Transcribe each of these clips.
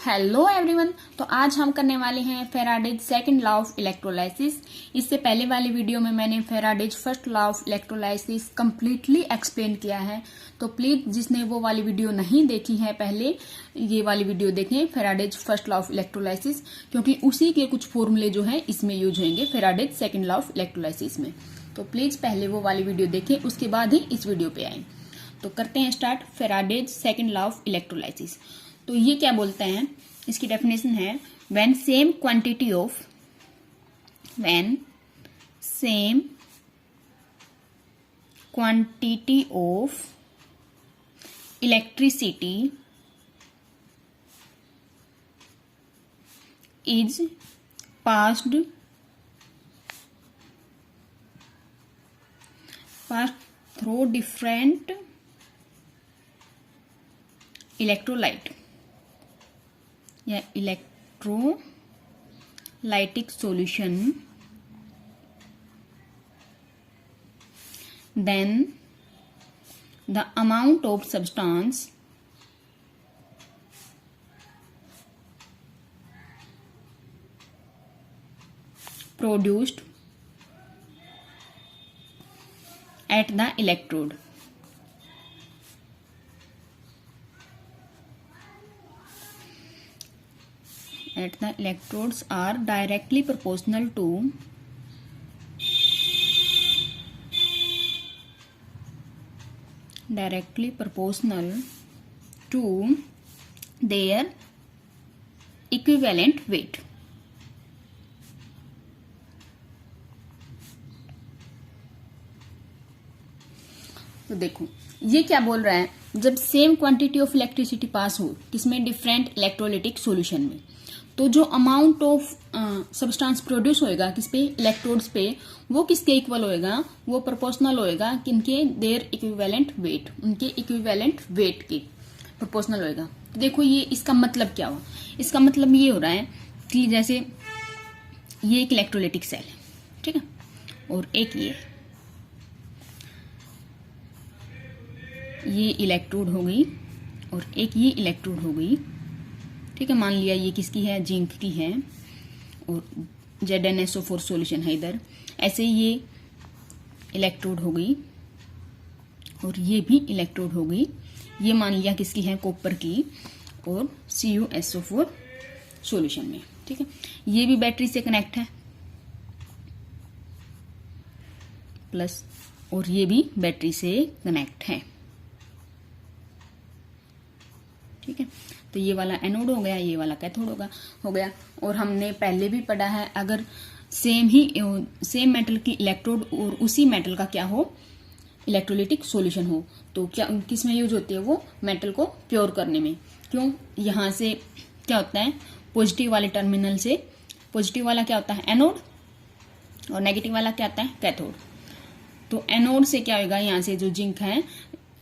Hello everyone. तो आज हम करने वाले हैं Faraday's second law of electrolysis. इससे पहले वाली वीडियो में मैंने Faraday's first law of electrolysis completely explain किया है। तो प्लीज जिसने वो वाली वीडियो नहीं देखी है पहले ये वाली वीडियो देखें, Faraday's first law of electrolysis, क्योंकि उसी के कुछ फॉर्मूले जो है इसमें यूज होंगे Faraday's second law of electrolysis में। तो प्लीज पहले वो वाली वीडियो देखें, उसके बाद ही इस वीडियो पे आए। तो करते हैं start Faraday's second law of electrolysis. तो ये क्या बोलते हैं, इसकी डेफिनेशन है when same quantity of electricity is passed through different electrolyte या electrolytic solution, then the amount of substance produced at the electrode are directly proportional to their equivalent weight। तो देखो ये क्या बोल रहा है, जब same quantity of electricity pass हो किसमें, डिफरेंट इलेक्ट्रोलाइटिक सॉल्यूशन में, तो जो अमाउंट ऑफ सब्सटेंस प्रोड्यूस होएगा किस पे, इलेक्ट्रोड्स पे, वो किसके इक्वल होएगा, वो प्रोपोर्शनल होएगा किनके, देयर इक्विवेलेंट वेट, उनके इक्विवेलेंट वेट के प्रोपोर्शनल होएगा। तो देखो ये इसका मतलब क्या हुआ, इसका मतलब ये हो रहा है कि जैसे ये एक इलेक्ट्रोलाइटिक सेल है, ठीक है, और एक ये इलेक्ट्रोड हो गई और एक ये इलेक्ट्रोड हो गई, ठीक है। मान लिया ये किसकी है, जिंक की है, और ZnSO4 सॉल्यूशन है इधर। ऐसे ये इलेक्ट्रोड हो गई और ये भी इलेक्ट्रोड हो गई, ये मान लिया किसकी है, कॉपर की, और CuSO4 सॉल्यूशन में, ठीक है। ये भी बैटरी से कनेक्ट है प्लस, और ये भी बैटरी से कनेक्ट है, ठीक है। तो ये वाला एनोड हो गया, ये वाला कैथोड हो गया। और हमने पहले भी पढ़ा है, अगर सेम मेटल की इलेक्ट्रोड और उसी मेटल का क्या हो, इलेक्ट्रोलाइटिक सॉल्यूशन हो, तो क्या किस में यूज होती है, वो मेटल को प्योर करने में। क्यों, यहाँ से क्या होता है, पॉजिटिव वाले टर्मिनल से, पॉजिटिव वाला क्या होता है एनोड और नेगेटिव वाला क्या आता है कैथोड। तो एनोड से क्या होगा, यहाँ से जो जिंक है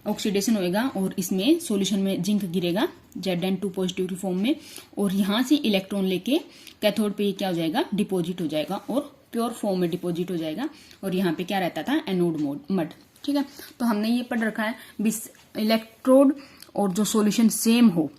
ऑक्सीडेशन होएगा और इसमें सॉल्यूशन में जिंक गिरेगा Zn2 पॉजिटिव की फॉर्म में, और यहाँ से इलेक्ट्रॉन लेके कैथोड पे क्या हो जाएगा, डिपॉजिट हो जाएगा और प्योर फॉर्म में डिपॉजिट हो जाएगा। और यहाँ पे क्या रहता था, एनोड मड, ठीक है। तो हमने ये पढ़ रखा है, इलेक्ट्रोड और जो सॉल्यूशन सेम हो,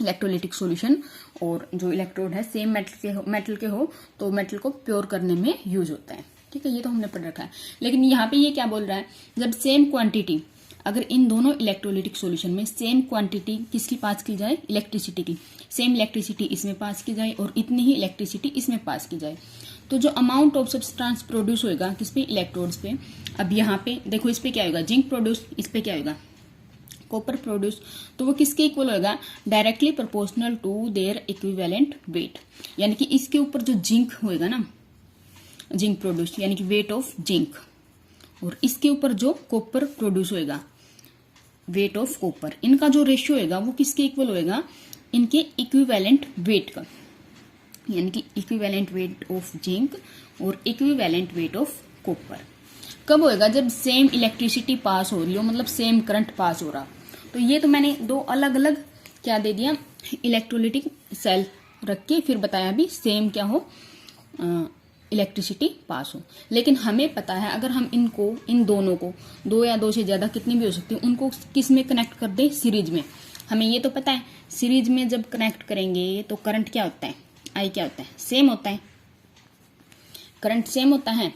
इलेक्ट्रोलाइटिक सॉल्यूशन और जो इलेक्ट्रोड है सेम मेटल के हो तो मेटल को प्योर करने में यूज होता है, ठीक है। ये तो हमने पढ़ रखा है। लेकिन यहाँ पे ये क्या बोल रहा है, जब सेम क्वांटिटी, अगर इन दोनों इलेक्ट्रोलाइटिक सॉल्यूशन में सेम क्वांटिटी किसकी पास की जाए, इलेक्ट्रिसिटी की, सेम इलेक्ट्रिसिटी इसमें पास की जाए और इतनी ही इलेक्ट्रिसिटी इसमें पास की जाए, तो जो अमाउंट ऑफ सब्सटेंस प्रोड्यूस होएगा किस पे, इलेक्ट्रोड्स पे। अब यहाँ पे देखो इस पे क्या होगा, जिंक प्रोड्यूस, इस पे क्या होगा, कॉपर प्रोड्यूस, तो वो किसके इक्वल होएगा, directly proportional to their equivalent weight. यानी कि इसके ऊपर जो जिंक होएगा ना, जिंक प्रोड्यूस यानी कि वेट ऑफ जिंक, और इसके ऊपर जो कॉपर प्रोड्यूस होएगा, वेट ऑफ कॉपर, इनका जो रेशियो होएगा वो किसके इक्वल होएगा, इनके इक्विवेलेंट वेट का, यानी कि इक्विवेलेंट वेट ऑफ जिंक और इक्विवेलेंट वेट ऑफ कॉपर कब होएगा, जब सेम इलेक्ट्रिसिटी पास हो रही हो, मतलब सेम करंट पास हो रहा। तो ये तो मैंने दो अलग अलग क्या दे दिया, इलेक्ट्रोलाइटिक सेल रख के फिर बताया भी सेम क्या हो, इलेक्ट्रिसिटी पास हो। लेकिन हमें पता है अगर हम इनको इन दोनों को दो या दो से ज्यादा कितनी भी हो सकती है उनको किस में कनेक्ट कर दे, सीरीज में। हमें ये तो पता है सीरीज में जब कनेक्ट करेंगे तो करंट क्या होता है, आई क्या होता है, सेम होता है, करंट सेम होता है।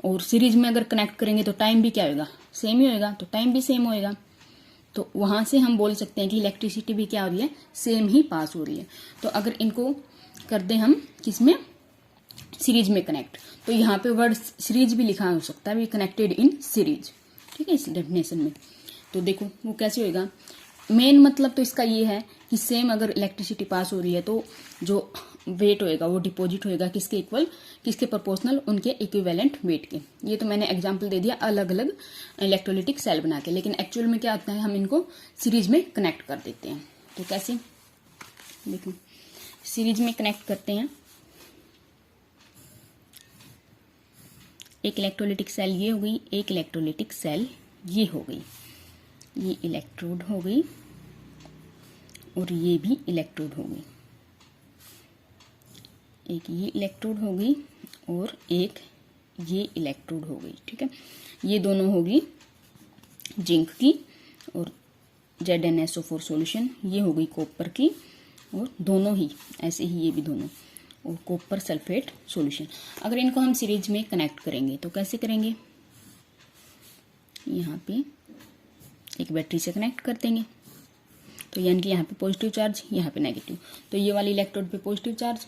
और सीरीज में अगर कनेक्ट करेंगे तो टाइम भी क्या होगा, सेम ही होएगा, तो टाइम भी सेम होएगा। तो वहां से हम बोल सकते हैं कि इलेक्ट्रिसिटी भी क्या हो रही है, सेम ही पास हो रही है। तो अगर इनको कर दें हम किसमें, सीरीज में कनेक्ट, तो यहाँ पे वर्ड सीरीज भी लिखा हो सकता है, भी कनेक्टेड इन सीरीज, ठीक है, इस डेफिनेशन में। तो देखो वो कैसे होएगा, मेन मतलब तो इसका ये है कि सेम अगर इलेक्ट्रिसिटी पास हो रही है तो जो वेट होएगा वो डिपॉजिट होएगा किसके इक्वल, किसके प्रोपोर्शनल, उनके इक्विवेलेंट वेट के। ये तो मैंने एग्जांपल दे दिया अलग अलग इलेक्ट्रोलिटिक सेल बना के, लेकिन एक्चुअल में क्या होता है, हम इनको सीरीज में कनेक्ट कर देते हैं। तो कैसे, देखो सीरीज में कनेक्ट करते हैं, एक इलेक्ट्रोलिटिक सेल ये हो गई, एक इलेक्ट्रोलिटिक सेल ये हो गई, ये इलेक्ट्रोड हो गई और ये भी इलेक्ट्रोड हो गई, एक ये इलेक्ट्रोड हो गई और एक ये इलेक्ट्रोड हो गई, ठीक है। ये दोनों होगी जिंक की और ZnSO4 सॉल्यूशन, ये हो गई कॉपर की, और दोनों ही ऐसे ही ये भी दोनों, और कॉपर सल्फेट सॉल्यूशन। अगर इनको हम सीरीज में कनेक्ट करेंगे तो कैसे करेंगे, यहाँ पे एक बैटरी से कनेक्ट कर देंगे, तो यानी कि यहाँ पे पॉजिटिव चार्ज, यहाँ पे नेगेटिव, तो ये वाली इलेक्ट्रोड पे पॉजिटिव चार्ज,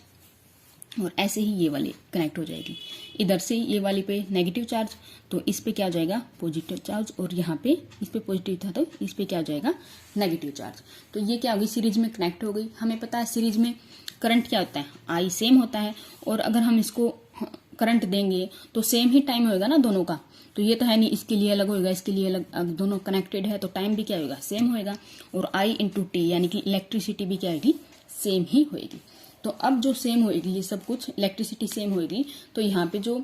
और ऐसे ही ये वाली कनेक्ट हो जाएगी, इधर से ये वाली पे नेगेटिव चार्ज, तो इस पे क्या हो जाएगा पॉजिटिव चार्ज, और यहाँ पे इस पे पॉजिटिव था तो इस पे क्या हो जाएगा नेगेटिव चार्ज। तो ये क्या होगी, सीरीज में कनेक्ट हो गई। हमें पता है सीरीज में करंट क्या होता है, आई सेम होता है, और अगर हम इसको करंट देंगे तो सेम ही टाइम होएगा ना दोनों का। तो ये तो है नहीं इसके लिए अलग होएगा इसके लिए अलग, दोनों कनेक्टेड है तो टाइम भी क्या होगा, सेम होएगा, और आई इंटू टी यानी कि इलेक्ट्रिसिटी भी क्या होगी, सेम ही होएगी। तो अब जो सेम होएगी, ये सब कुछ इलेक्ट्रिसिटी सेम होएगी, तो यहाँ पे जो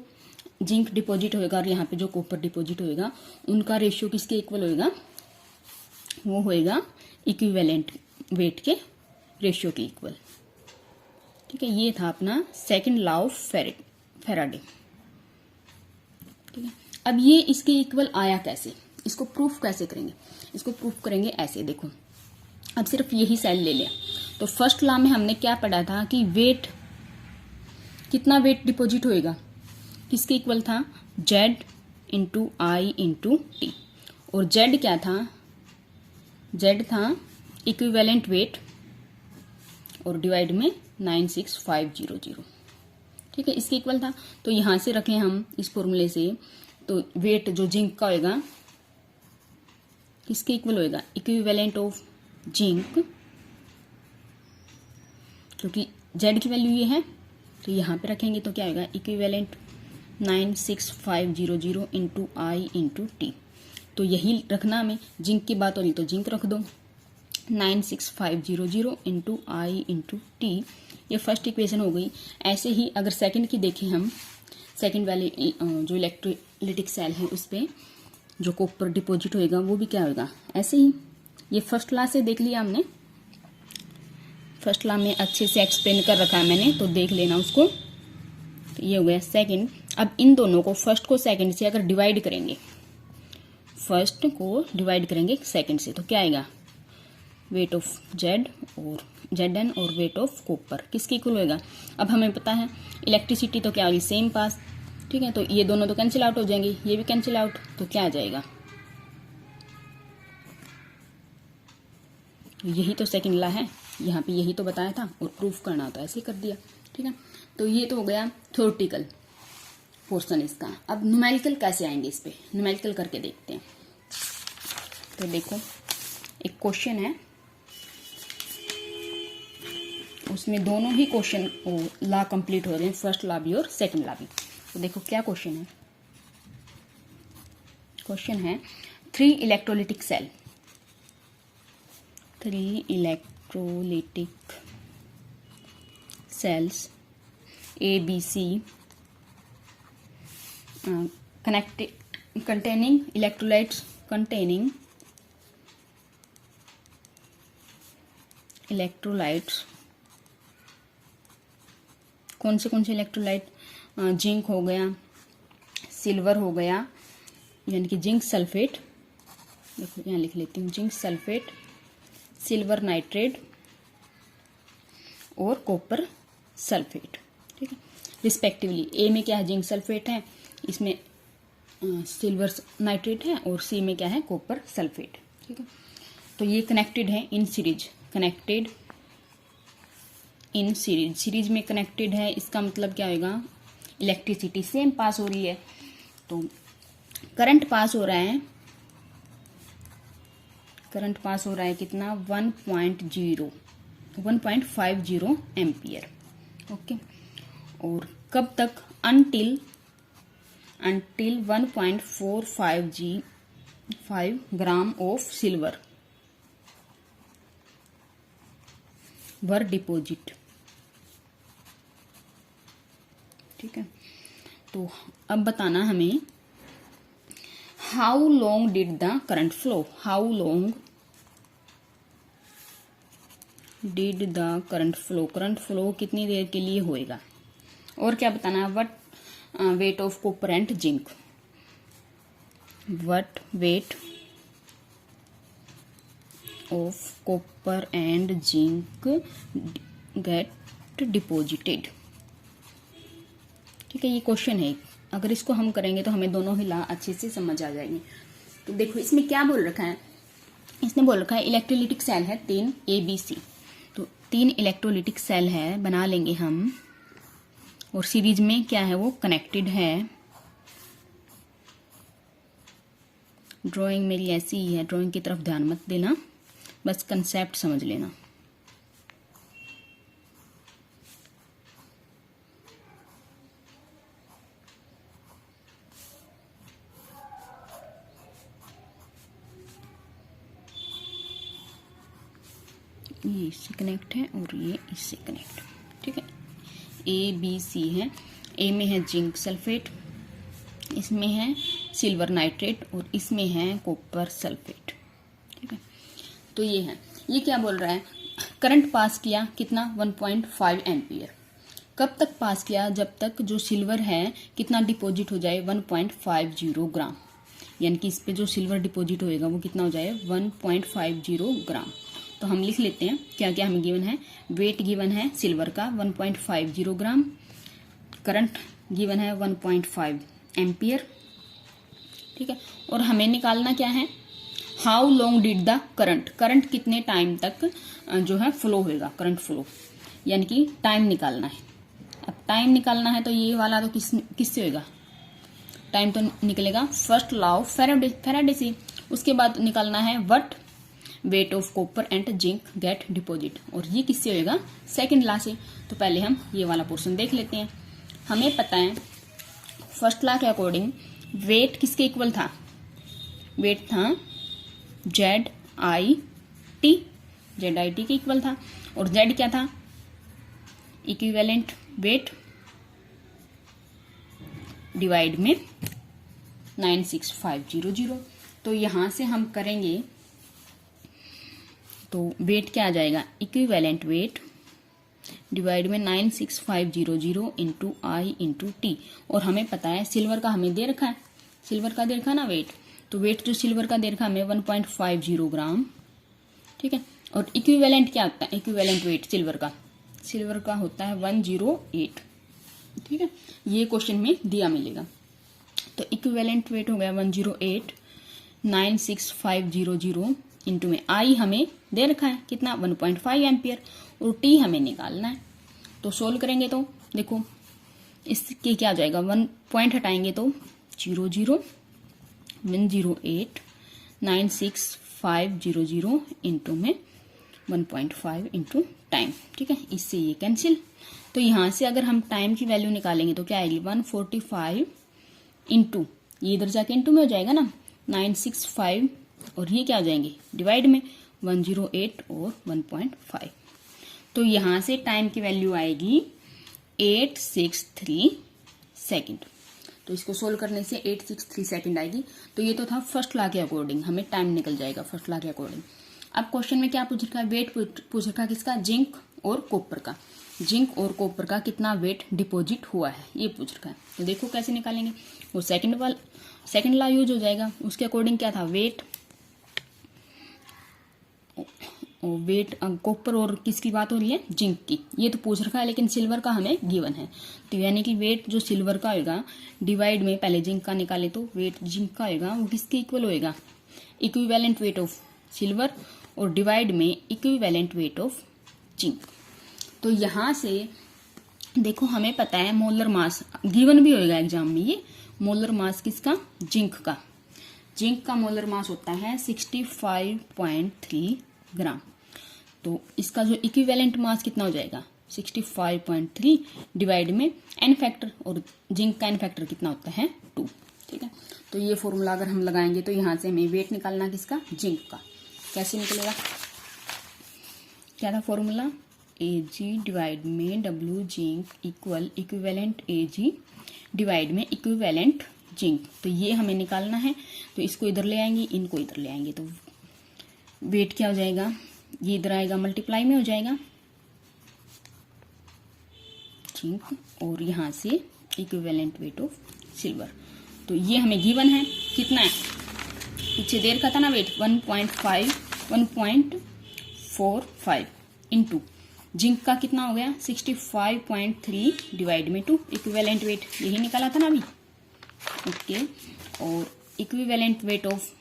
जिंक डिपॉजिट होएगा और यहाँ पे जो कॉपर डिपॉजिट होएगा, उनका रेशियो किसके इक्वल होएगा, वो होएगा इक्विवेलेंट वेट के रेशियो के इक्वल, ठीक है। ये था अपना सेकंड लॉ ऑफ फैराडे, ठीक है। अब ये इसके इक्वल आया कैसे, इसको प्रूफ कैसे करेंगे, इसको प्रूफ करेंगे ऐसे, देखो अब सिर्फ यही सेल ले लिया, तो फर्स्ट लॉ में हमने क्या पढ़ा था कि वेट, कितना वेट डिपॉजिट होएगा, किसके इक्वल था, Z इंटू आई इंटू टी, और Z क्या था, Z था इक्विवेलेंट वेट और डिवाइड में 96500, ठीक है, इसके इक्वल था। तो यहां से रखें हम इस फॉर्मूले से, तो वेट जो जिंक का होएगा किसके इक्वल होएगा, इक्विवेलेंट ऑफ जिंक, क्योंकि Z की वैल्यू ये है तो यहाँ पे रखेंगे तो क्या होगा, इक्विवेलेंट 96500 इंटू आई इंटू टी। तो यही रखना हमें, जिंक की बात हो रही तो जिंक रख दो, 96500 इंटू आई इंटू टी, ये फर्स्ट इक्वेशन हो गई। ऐसे ही अगर सेकंड की देखें हम, सेकंड वाले जो इलेक्ट्रोलिटिक सेल है उस पर जो कॉपर डिपॉजिट होएगा वो भी क्या होगा, ऐसे ही। ये फर्स्ट लॉ से देख लिया हमने, फर्स्ट लॉ में अच्छे से एक्सप्लेन कर रखा है मैंने, तो देख लेना उसको। तो ये हो गया सेकंड। अब इन दोनों को, फर्स्ट को सेकंड से अगर डिवाइड करेंगे, फर्स्ट को डिवाइड करेंगे सेकंड से, तो क्या आएगा, वेट ऑफ Z और Zn और वेट ऑफ कॉपर किसके इक्वल होएगा। अब हमें पता है इलेक्ट्रिसिटी तो क्या होगी, सेम पास, ठीक है, तो ये दोनों तो कैंसिल आउट हो जाएंगे, ये भी कैंसिल आउट, तो क्या आ जाएगा, यही तो सेकंड लॉ है, यहाँ पे यही तो बताया था, और प्रूफ करना होता है, ऐसे कर दिया, ठीक है। तो ये तो हो गया थ्योरेटिकल पोर्शन इसका। अब न्यूमेरिकल कैसे आएंगे, इस पे न्यूमेरिकल करके देखते हैं। तो देखो एक क्वेश्चन है, उसमें दोनों ही क्वेश्चन लॉ कंप्लीट हो रहे हैं, फर्स्ट लॉ भी और सेकंड लॉ भी। तो देखो क्या क्वेश्चन है, क्वेश्चन है 3 electrolytic cell, 3 electrolytic cells A, B, C containing electrolytes कौन से इलेक्ट्रोलाइट, जिंक हो गया, सिल्वर हो गया, यानी कि जिंक सल्फेट, देखो यहाँ लिख लेती हूँ, जिंक सल्फेट, सिल्वर नाइट्रेट और कॉपर सल्फेट, ठीक है, रिस्पेक्टिवली। ए में क्या है, जिंक सल्फेट है, इसमें सिल्वर नाइट्रेट है, और सी में क्या है, कॉपर सल्फेट, ठीक है। तो ये कनेक्टेड है इन series, connected in series, series में कनेक्टेड है, इसका मतलब क्या होगा, इलेक्ट्रिसिटी सेम पास हो रही है। तो करंट पास हो रहा है, करंट पास हो रहा है कितना, 1.50 एम्पियर, ओके। और कब तक, until 1.45 gram of silver were deposit, ठीक है। तो अब बताना हमें, how long did the current flow, how long did the current flow, current flow कितनी देर के लिए होएगा। और क्या बताना है, what wait of copper and zinc, what wait of copper and zinc get deposited, ठीक है। ये क्वेश्चन है, अगर इसको हम करेंगे तो हमें दोनों ही ला अच्छे से समझ आ जाएंगे। तो देखो इसमें क्या बोल रखा है, इसने बोल रखा है इलेक्ट्रोलिटिक सेल है 3 ABC, तो 3 इलेक्ट्रोलिटिक सेल है, बना लेंगे हम, और सीरीज में क्या है, वो कनेक्टेड है। ड्राइंग मेरी ऐसी ही है, ड्राइंग की तरफ ध्यान मत देना, बस कंसेप्ट समझ लेना। ये इससे कनेक्ट है और ये इससे कनेक्ट, ठीक है। ABC है, ए में है जिंक सल्फेट, इसमें है सिल्वर नाइट्रेट, और इसमें है कॉपर सल्फेट, ठीक है। तो ये है, ये क्या बोल रहा है, करंट पास किया कितना, 1.5 एम्पियर। कब तक पास किया, जब तक जो सिल्वर है कितना डिपॉजिट हो जाए, 1.50 ग्राम, यानी कि इस पे जो सिल्वर डिपॉजिट होएगा वो कितना हो जाए, 1.50 ग्राम। तो हम लिख लेते हैं क्या क्या हमें गिवन है, वेट गिवन है सिल्वर का 1.50 ग्राम, करंट गिवन है 1.5 एम्पियर, ठीक है। और हमें निकालना क्या है, how long did the current, current कितने टाइम तक जो है फ्लो होएगा, करंट फ्लो, यानी कि टाइम निकालना है। अब टाइम निकालना है तो ये वाला तो किससे होगा, टाइम तो निकलेगा फर्स्ट लॉ ऑफ फैराडे से, उसके बाद निकालना है what weight of copper and zinc get deposit, और ये किससे होएगा, सेकंड लॉ से। तो पहले हम ये वाला पोर्शन देख लेते हैं। हमें पता है फर्स्ट लॉ के अकॉर्डिंग वेट किसके इक्वल था, वेट था ZIT, ZIT के इक्वल था, और Z क्या था, इक्विवेलेंट वेट डिवाइड में 96500। तो यहां से हम करेंगे तो वेट क्या आ जाएगा, इक्विवेलेंट वेट डिवाइड में 96500 इंटू आई इंटू टी, और हमें पता है सिल्वर का हमें दे रखा है, सिल्वर का दे रखा है ना वेट, तो वेट जो सिल्वर का दे रखा है हमें 1.50 ग्राम, ठीक है। और इक्विवेलेंट क्या होता है, इक्विवेलेंट वेट सिल्वर का होता है 108, ठीक है। ये क्वेश्चन में दिया मिलेगा। तो इक्विवेलेंट वेट हो गया 108, 96500 इंटू में आई हमें दे रखा है कितना, 1.5 एम्पियर, और टी हमें निकालना है। तो सोल्व करेंगे तो देखो इसके क्या आ जाएगा, 1 पॉइंट हटाएंगे तो 00, 108, 96500 इंटू में 1.5 इंटू टाइम, ठीक है। इससे ये कैंसिल। तो यहां से अगर हम टाइम की वैल्यू निकालेंगे तो क्या आएगी, 145 इंटू, ये इधर जाके इंटू में हो जाएगा ना, 965, और ये क्या आ जाएंगे डिवाइड में 108 और 1.5। तो यहां से टाइम की वैल्यू आएगी 863 सेकेंड। तो इसको सोल्व करने से 863 सेकेंड आएगी। तो ये तो था फर्स्ट लॉ के अकॉर्डिंग, हमें टाइम निकल जाएगा फर्स्ट लॉ के अकॉर्डिंग। अब क्वेश्चन में क्या पूछ रखा है, वेट पूछ रखा है किसका, जिंक और कॉपर का, जिंक और कॉपर का कितना वेट डिपॉजिट हुआ है ये पूछ रखा है। तो देखो कैसे निकालेंगे, वो सेकंड लॉ यूज हो जाएगा। उसके अकॉर्डिंग क्या था, वेट और वेट कॉपर और किसकी बात हो रही है, जिंक की। ये तो पूछ रखा है लेकिन सिल्वर का हमें गिवन है, तो यानी कि वेट जो सिल्वर का होगा डिवाइड में पहले जिंक का निकाले तो वेट जिंक का होगा वो किसके इक्वल होएगा, इक्विवेलेंट वेट ऑफ सिल्वर और डिवाइड में इक्विवेलेंट वेट ऑफ जिंक। तो यहां से देखो हमें पता है मोलर मास गिवन भी होएगा एग्जाम में, ये मोलर मास किसका, जिंक का। जिंक का मोलर मास होता है 65.3 ग्राम। तो इसका जो इक्विवेलेंट मास कितना हो जाएगा 65.3 डिवाइड में एन फैक्टर, और जिंक का एन फैक्टर कितना होता है 2। ठीक है, तो ये फॉर्मूला अगर हम लगाएंगे तो यहां से हमें वेट निकालना किसका, जिंक का। कैसे निकलेगा, क्या था फॉर्मूला, Ag डिवाइड में W zinc equal equivalent Ag divide में इक्विवेलेंट जिंक। तो ये हमें निकालना है, तो इसको इधर ले आएंगे, इनको इधर ले आएंगे, तो वेट क्या हो जाएगा, ये इधर आएगा मल्टीप्लाई में हो जाएगा जिंक और यहां से इक्विवेलेंट वेट ऑफ सिल्वर। तो ये हमें गिवन है, कितना है, पीछे देर का था ना वेट 1.45 इंटू जिंक का कितना हो गया 65.3 डिवाइड में 2, इक्विवेलेंट वेट यही निकाला था ना अभी। ओके, और इक्विवेलेंट वेट ऑफ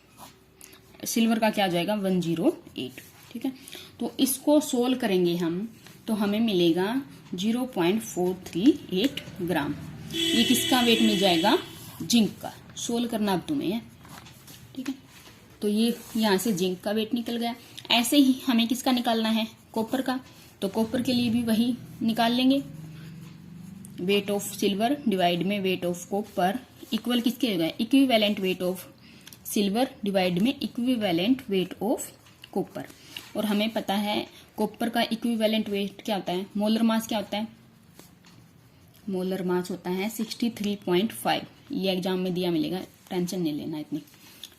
सिल्वर का क्या आ जाएगा 108। ठीक है, तो इसको सोल्व करेंगे हम तो हमें मिलेगा 0.438 ग्राम। ये किसका वेट मिल जाएगा, जिंक का। सोल्व करना अब तुम्हें है। ठीक है, तो ये यहां से जिंक का वेट निकल गया। ऐसे ही हमें किसका निकालना है, कॉपर का। तो कॉपर के लिए भी वही निकाल लेंगे, वेट ऑफ सिल्वर डिवाइड में वेट ऑफ कॉपर इक्वल किसके होगा, equivalent weight of silver divide में इक्विवेलेंट वेट ऑफ कॉपर। और हमें पता है कॉपर का इक्विवेलेंट वेट क्या होता है, मोलर मास क्या होता है, मोलर मास होता है 63.5। ये एग्जाम में दिया मिलेगा, टेंशन नहीं लेना इतनी।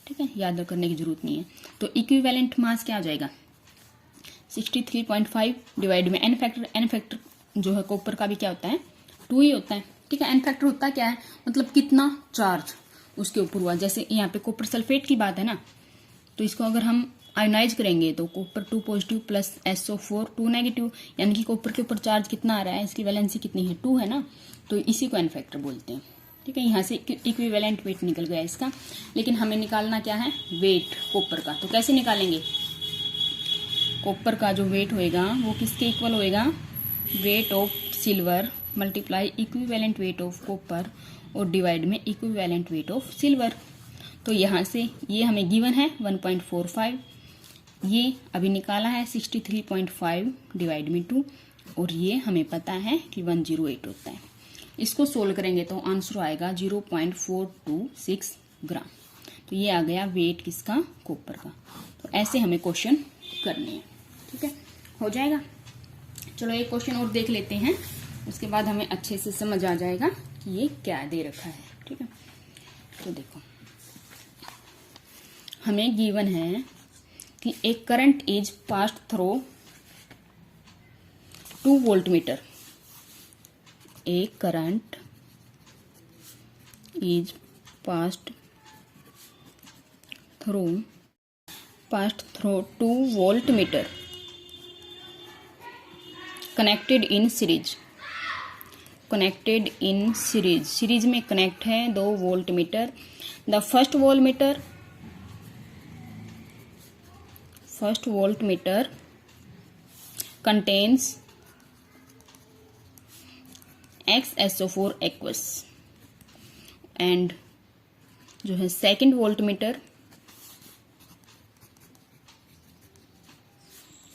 ठीक है, याद करने की जरूरत नहीं है। तो इक्विवेलेंट मास क्या आ जाएगा 63.5 डिवाइड में एन फैक्टर जो है कॉपर का भी क्या होता है 2 ही होता है। ठीक है, एन फैक्टर होता क्या है, मतलब कितना चार्ज उसके ऊपर हुआ। जैसे यहाँ पे कॉपर सल्फेट की बात है ना, तो इसको अगर हम आयोनाइज करेंगे तो copper 2 positive plus SO4 2 negative, यानी कि कॉपर के ऊपर चार्ज कितना आ रहा है, इसकी वैलेंसी कितनी है 2 है ना, तो इसी को एन फैक्टर बोलते हैं। ठीक है, यहाँ से इक्विवेलेंट वेट निकल गया इसका। लेकिन हमें निकालना क्या है, वेट कॉपर का। तो कैसे निकालेंगे, कॉपर का जो वेट होएगा वो किसके इक्वल होएगा, weight of silver multiply equivalent weight of copper और डिवाइड में इक्विवेलेंट वेट ऑफ सिल्वर। तो यहाँ से ये हमें गिवन है 1.45, ये अभी निकाला है 63.5 डिवाइड में 2, और ये हमें पता है कि 108 होता है। इसको सोल्व करेंगे तो आंसर आएगा 0.426 ग्राम। तो ये आ गया वेट किसका, कॉपर का। तो ऐसे हमें क्वेश्चन करने हैं। ठीक है, हो जाएगा। चलो एक क्वेश्चन और देख लेते हैं, उसके बाद हमें अच्छे से समझ आ जाएगा कि ये क्या दे रखा है। ठीक है, तो देखो हमें गिवन है कि एक current is passed through 2 voltmeter. एक current is passed through 2 voltmeter connected in series. Connected in series, series में कनेक्ट है 2 voltmeter. The first voltmeter contains XSO4 aqueous and जो है सेकेंड वोल्टमीटर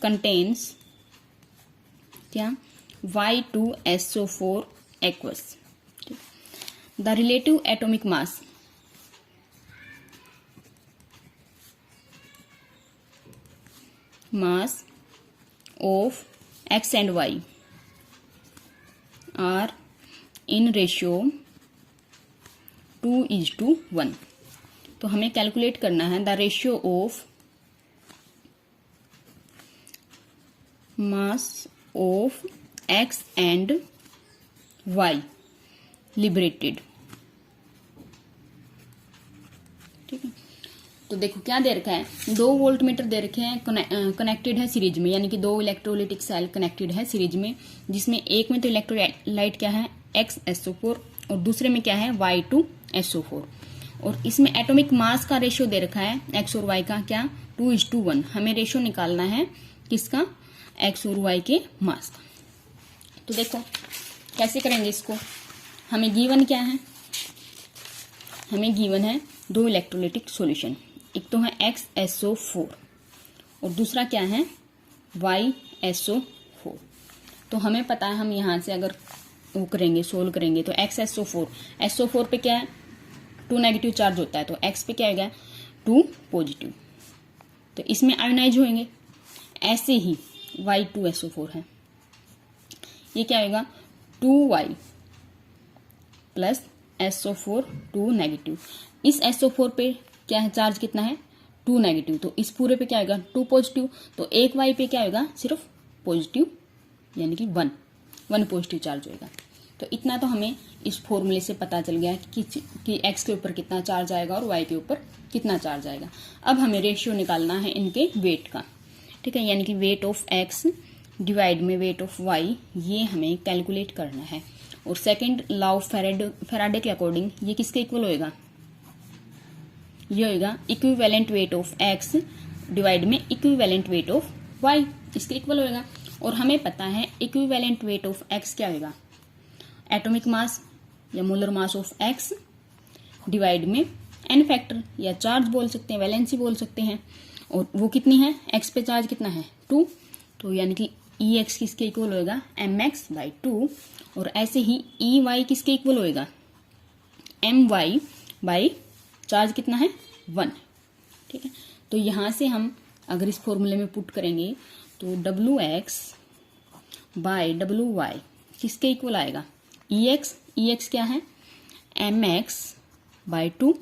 contains क्या Y2SO4 aqueous। The relative atomic mass of X and Y are in ratio 2:1। तो हमें calculate करना है the ratio of mass of X and Y liberated. ठीक है, तो देखो क्या दे रखा है, 2 वोल्ट मीटर दे रखे हैं, कनेक्टेड है सीरीज में, यानी कि 2 इलेक्ट्रोलाइटिक सेल कनेक्टेड है सीरीज में, जिसमें एक में तो इलेक्ट्रोलाइट क्या है XSO4 और दूसरे में क्या है Y2SO4। और इसमें एटॉमिक मास का रेशियो दे रखा है X और Y का क्या 2:1। हमें रेशियो निकालना है किसका, X और Y के मास का। तो देखो कैसे करेंगे इसको, हमें गिवन क्या है, हमें गिवन है 2 इलेक्ट्रोलाइटिक सॉल्यूशन, एक तो है XSO4 और दूसरा क्या है YSO4। तो हमें पता है हम यहाँ से अगर वो करेंगे सोल्व करेंगे तो SO4 पे क्या है 2 नेगेटिव चार्ज होता है, तो X पे क्या आएगा 2 पॉजिटिव, तो इसमें आयोनाइज होंगे। ऐसे ही Y2SO4 है, ये क्या आएगा 2Y प्लस SO4 2 नेगेटिव। इस SO4 पे क्या है चार्ज कितना है 2 नेगेटिव, तो इस पूरे पे क्या आएगा 2 पॉजिटिव, तो एक Y पे क्या आएगा सिर्फ पॉजिटिव, यानी कि 1 पॉजिटिव चार्ज होएगा। तो इतना तो हमें इस फॉर्मूले से पता चल गया कि X के ऊपर कितना चार्ज आएगा और Y के ऊपर कितना चार्ज आएगा। अब हमें रेशियो निकालना है इनके वेट का, ठीक है, यानी कि वेट ऑफ X डिवाइड में वेट ऑफ Y, ये हमें कैलकुलेट करना है। और सेकंड लॉ ऑफ फैराडे के अकॉर्डिंग ये किसके इक्वल होएगा, ये होएगा equivalent weight of X divide में इक्विवेलेंट वेट ऑफ Y, इसके इक्वल होएगा। और हमें पता है इक्विवेलेंट वेट ऑफ X क्या होएगा, एटॉमिक मास या molar mass of X divide में n फैक्टर या चार्ज बोल सकते हैं, वैलेंसी बोल सकते हैं। और वो कितनी है, X पे चार्ज कितना है 2, तो यानी कि EX किसके इक्वल होएगा mx/2। और ऐसे ही EY किसके इक्वल होएगा my/ चार्ज कितना है 1, ठीक है। तो यहां से हम अगर इस फॉर्मूले में पुट करेंगे तो WX/WY किसके इक्वल आएगा EX क्या है mx/2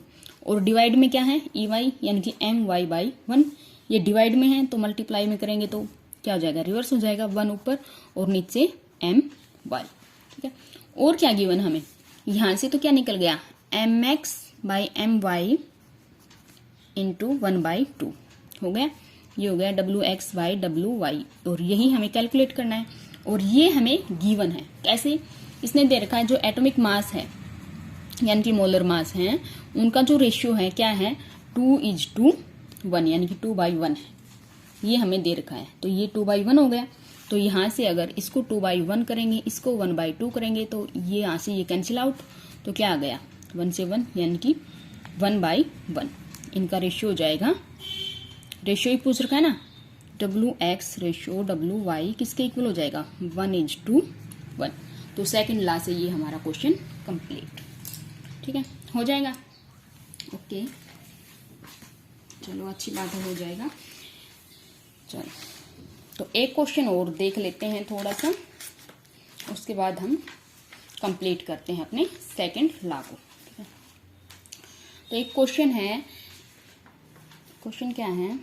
और डिवाइड में क्या है EY यानी कि my/1। ये डिवाइड में है तो मल्टीप्लाई में करेंगे तो क्या हो जाएगा, रिवर्स हो जाएगा, 1 ऊपर और नीचे my, ठीक है। और क्या गिवन हमें, यहां से तो क्या निकल गया mx/my इंटू 1/2 हो गया, ये हो गया WX/WY। और यही हमें कैलकुलेट करना है और ये हमें गिवन है। कैसे, इसने दे रखा है जो एटॉमिक मास है यानी कि मोलर मास है, उनका जो रेशियो है क्या है 2:1 यानी कि 2/1 है, ये हमें दे रखा है। तो ये 2/1 हो गया। तो यहाँ से अगर इसको 2/1 करेंगे, इसको 1/2 करेंगे तो ये यहाँ से ये कैंसिल आउट, तो क्या आ गया 1 से 1 यानी कि 1/1। इनका रेशियो हो जाएगा, रेशियो ही पूछ रखा है ना, WX रेशियो WY किसके इक्वल हो जाएगा 1:1। तो सेकंड लॉ से ये हमारा क्वेश्चन कंप्लीट, ठीक है, हो जाएगा। ओके चलो अच्छी बात है, हो जाएगा। चलो तो एक क्वेश्चन और देख लेते हैं थोड़ा सा, उसके बाद हम कंप्लीट करते हैं अपने सेकंड लॉ को, ठीक है। तो एक क्वेश्चन है, क्वेश्चन क्या है,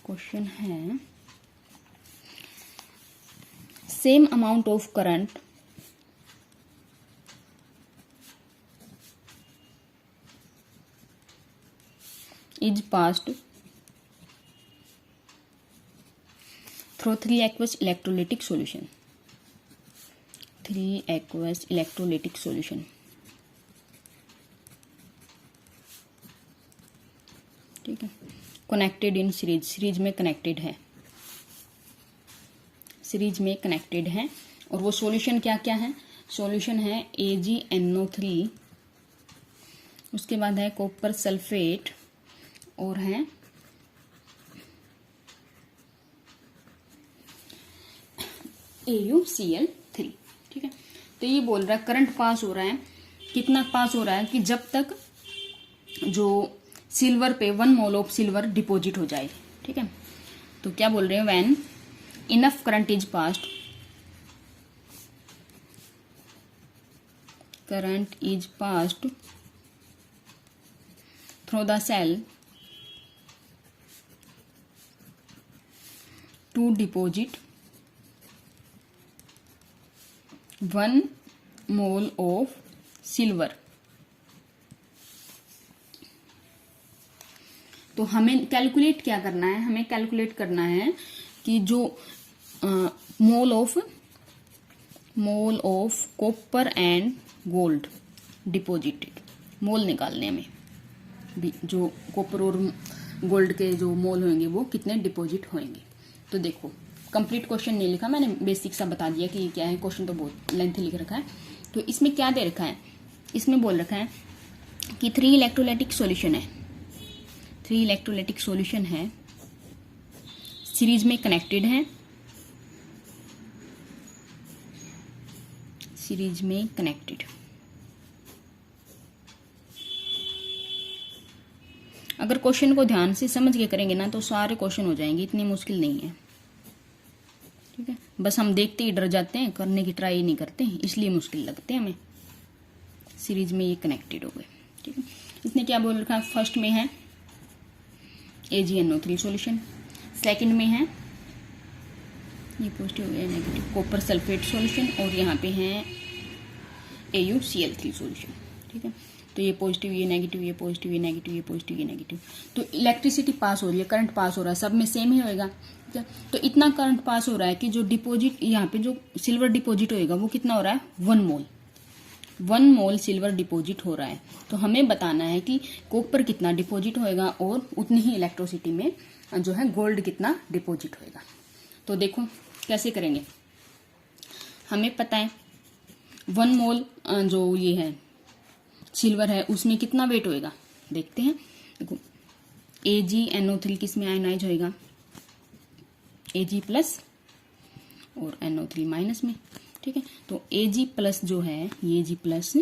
क्वेश्चन है same amount of current is passed through 3 aqueous electrolytic solution, 3 aqueous electrolytic solution, ठीक है, कनेक्टेड इन सीरीज, सीरीज में कनेक्टेड है, सीरीज में कनेक्टेड है। और वो सॉल्यूशन क्या क्या है, सॉल्यूशन है AgNO3, उसके बाद है कॉपर सल्फेट और है AuCl3, ठीक है। तो ये बोल रहा है करंट पास हो रहा है, कितना पास हो रहा है कि जब तक जो सिल्वर पे 1 मोल ऑफ सिल्वर डिपॉजिट हो जाए, ठीक है। तो क्या बोल रहे हैं, when enough current is passed, current is passed through the cell to deposit 1 mole of silver तो हमें कैलकुलेट क्या करना है, हमें कैलकुलेट करना है कि जो mole of copper and gold deposited, mole निकालने हमें जो कॉपर और गोल्ड के जो मोल होंगे वो कितने डिपॉजिट होंगे। तो देखो कंप्लीट क्वेश्चन नहीं लिखा मैंने, बेसिक सा बता दिया कि ये क्या है, क्वेश्चन तो बहुत लेंथी लिख रखा है। तो इसमें क्या दे रखा है, इसमें बोल रखा है कि 3 इलेक्ट्रोलाइटिक सॉल्यूशन है, 3 इलेक्ट्रोलाइटिक सॉल्यूशन है, सीरीज में कनेक्टेड है, सीरीज में कनेक्टेड। अगर क्वेश्चन को ध्यान से समझ के करेंगे ना तो सारे क्वेश्चन हो जाएंगे, इतनी मुश्किल नहीं है। ठीक है, बस हम देखते ही डर जाते हैं, करने की ट्राई नहीं करते, इसलिए मुश्किल लगते हैं हमें। सीरीज में ये कनेक्टेड हो गए। ठीक है, इसने क्या बोल रखा है, फर्स्ट में है AgNO3 सॉल्यूशन, सेकंड में है ये पॉजिटिव या नेगेटिव कॉपर सल्फेट सॉल्यूशन, और यहाँ पे है AuCl3 सॉल्यूशन। ठीक है, तो ये पॉजिटिव ये नेगेटिव, ये पॉजिटिव ये नेगेटिव, ये पॉजिटिव ये नेगेटिव। तो इलेक्ट्रिसिटी पास हो रही है, करंट पास हो रहा है, सब में सेम ही होएगा। ठीक है, तो इतना करंट पास हो रहा है कि जो डिपॉजिट यहाँ पे जो सिल्वर डिपॉजिट होएगा वो कितना हो रहा है, 1 मोल, 1 मोल सिल्वर डिपॉजिट हो रहा है। तो हमें बताना है कि कॉपर कितना डिपॉजिट होएगा और उतनी ही इलेक्ट्रिसिटी में जो है गोल्ड कितना डिपॉजिट होएगा। तो देखो कैसे करेंगे, हमें पता है 1 मोल जो ये है सिल्वर है उसमें कितना वेट होएगा, देखते हैं। देखो AgNO3 किस में आयनाइज होएगा, Ag प्लस और NO3 माइनस में। ठीक है, तो Ag प्लस जो है ये Ag प्लस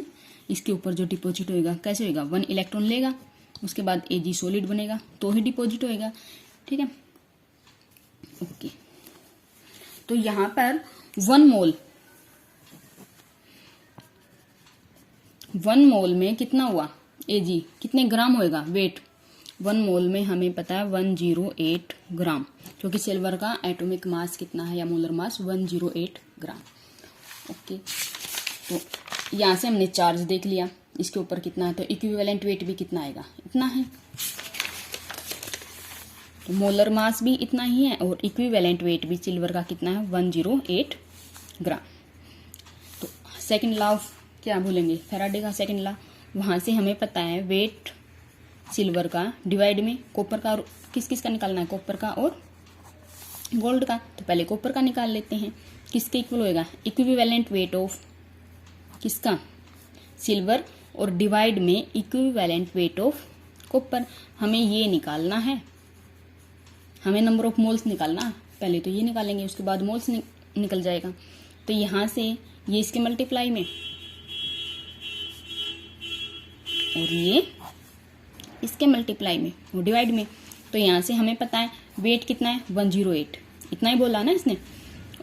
इसके ऊपर जो डिपॉजिट होएगा कैसे होएगा, 1 इलेक्ट्रॉन लेगा, उसके बाद Ag सॉलिड बनेगा तो ही डिपॉजिट होएगा। ठीक है, ओके। तो यहां पर 1 मोल में कितना हुआ, Ag कितने ग्राम होएगा वेट, 1 मोल में हमें पता है 108 ग्राम, क्योंकि सिल्वर का एटॉमिक मास कितना है या मोलर मास 108 ग्राम। ओके, तो यहां से हमने चार्ज देख लिया, इसके ऊपर कितना है, तो इक्विवेलेंट वेट भी कितना आएगा, इतना है। तो मोलर मास भी इतना ही है और इक्विवेलेंट वेट भी सिल्वर का कितना है, 108 ग्राम। तो सेकंड लॉ ऑफ क्या भूलेंगे, फैराडे का सेकंड लॉ, वहां से हमें पता है वेट सिल्वर का डिवाइड में कॉपर का, किस किस का निकालना है, कॉपर का और गोल्ड का। तो पहले कॉपर का निकाल लेते हैं, किसके इक्वल होएगा, इक्विवेलेंट वेट ऑफ किसका, सिल्वर, और डिवाइड में इक्विवेलेंट वेट ऑफ कॉपर। हमें ये निकालना है, हमें नंबर ऑफ मोल्स निकालना, पहले तो ये निकालेंगे उसके बाद मोल्स निकल जाएगा। तो यहां से ये इसके मल्टीप्लाई में और ये इसके मल्टीप्लाई में और डिवाइड में। तो यहां से हमें पता है वेट कितना है, 108, इतना ही बोला ना इसने।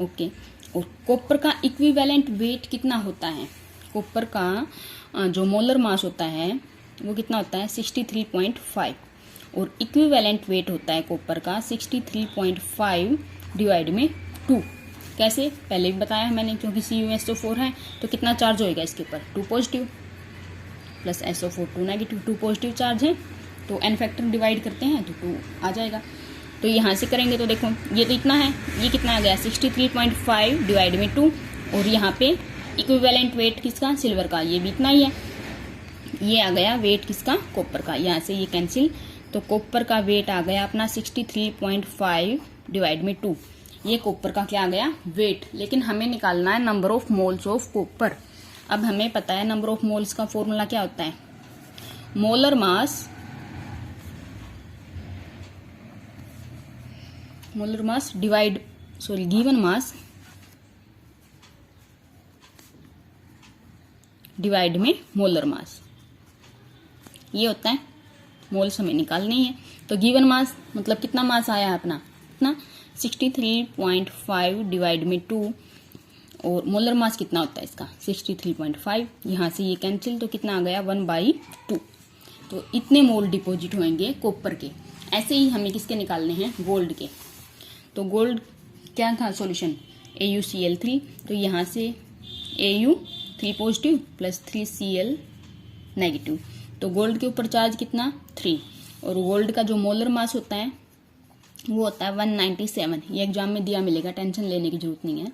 ओके, और कॉपर का इक्विवेलेंट वेट कितना होता है, कॉपर का जो मोलर मास होता है वो कितना होता है, 63.5, और इक्विवेलेंट वेट होता है कॉपर का 63.5 डिवाइड में 2। कैसे, पहले भी बताया मैंने, क्योंकि CuSO4 है तो कितना चार्ज होएगा इसके ऊपर, 2 positive plus SO4 2 negative, 2 positive charge है तो n फैक्टर डिवाइड करते हैं तो 2 आ जाएगा। तो यहाँ से करेंगे तो देखो ये तो इतना है, ये कितना आ गया 63.5 डिवाइड में 2, और यहाँ पे इक्विवेलेंट वेट किसका, सिल्वर का, ये भी इतना ही है। ये आ गया वेट किसका, कॉपर का, यहाँ से ये कैंसिल, तो कॉपर का वेट आ गया अपना 63.5 डिवाइड में 2, ये कॉपर का क्या आ गया वेट। लेकिन हमें निकालना है number of moles of copper. अब हमें पता है नंबर ऑफ मोल्स का फॉर्मूला क्या होता है, molar mass given mass divide में मोलर मास, ये होता है। मोल्स हमें निकालने हैं, तो गिवन मास मतलब कितना मास आया है अपना, कितना 63.5 डिवाइड में 2, और मोलर मास कितना होता है इसका 63.5, यहाँ से ये कैंसिल, तो कितना आ गया 1/2। तो इतने मोल डिपॉजिट होंगे कॉपर के। ऐसे ही हमें किसके निकालने हैं, गोल्ड के। तो गोल्ड क्या था सॉल्यूशन, AuCl3, तो यहाँ से Au 3 positive plus 3Cl negative, तो गोल्ड के ऊपर चार्ज कितना 3, और गोल्ड का जो मोलर मास होता है वो होता है 197। ये एग्जाम में दिया मिलेगा, टेंशन लेने की जरूरत नहीं है।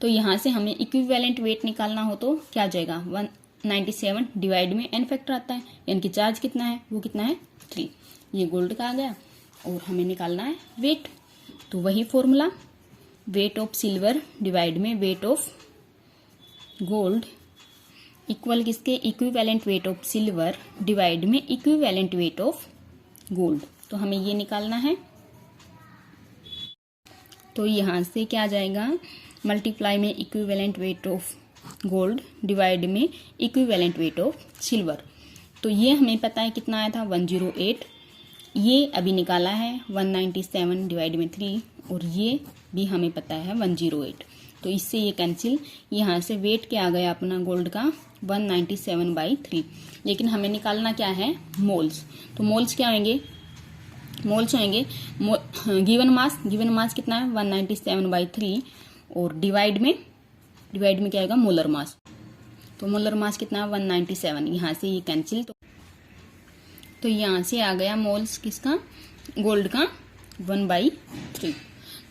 तो यहाँ से हमें इक्विवेलेंट वेट निकालना हो तो क्या आ जाएगा, 197 डिवाइड में n फैक्टर आता है, यानी कि चार्ज कितना है, वो कितना है 3। ये गोल्ड का आ गया और हमें निकालना है वेट। तो वही formula, weight of silver divide में वेट ऑफ गोल्ड इक्वल किसके, equivalent weight of silver divide में इक्विवेलेंट वेट ऑफ गोल्ड। तो हमें ये निकालना है। तो यहाँ से क्या आ जाएगा, मल्टीप्लाई में equivalent weight of gold divide में इक्विवेलेंट वेट ऑफ सिल्वर। तो ये हमें पता है कितना आया था 108, ये अभी निकाला है 197 डिवाइड में 3, और ये भी हमें पता है 108। तो इससे ये कैंसिल, यहाँ से वेट क्या आ गया अपना गोल्ड का 197/3। लेकिन हमें निकालना क्या है, मोल्स। तो मोल्स क्या होंगे, मोल्स होंगे गिवन मास कितना है 197/3, और डिवाइड में क्या आएगा, मोलर मास। तो मोलर मास कितना है 197, यहाँ से ये कैंसिल। तो यहाँ से आ गया मोल्स किसका, गोल्ड का 1/3।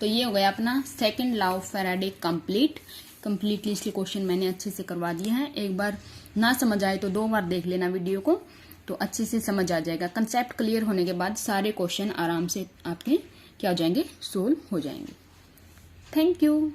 तो ये हो गया अपना second law of Faraday completely. इसलिए क्वेश्चन मैंने अच्छे से करवा दिया है। एक बार ना समझ आए तो 2 बार देख लेना वीडियो को, तो अच्छे से समझ आ जाएगा। कंसेप्ट क्लियर होने के बाद सारे क्वेश्चन आराम से आपके क्या हो जाएंगे, सोल्व हो जाएंगे। Thank you.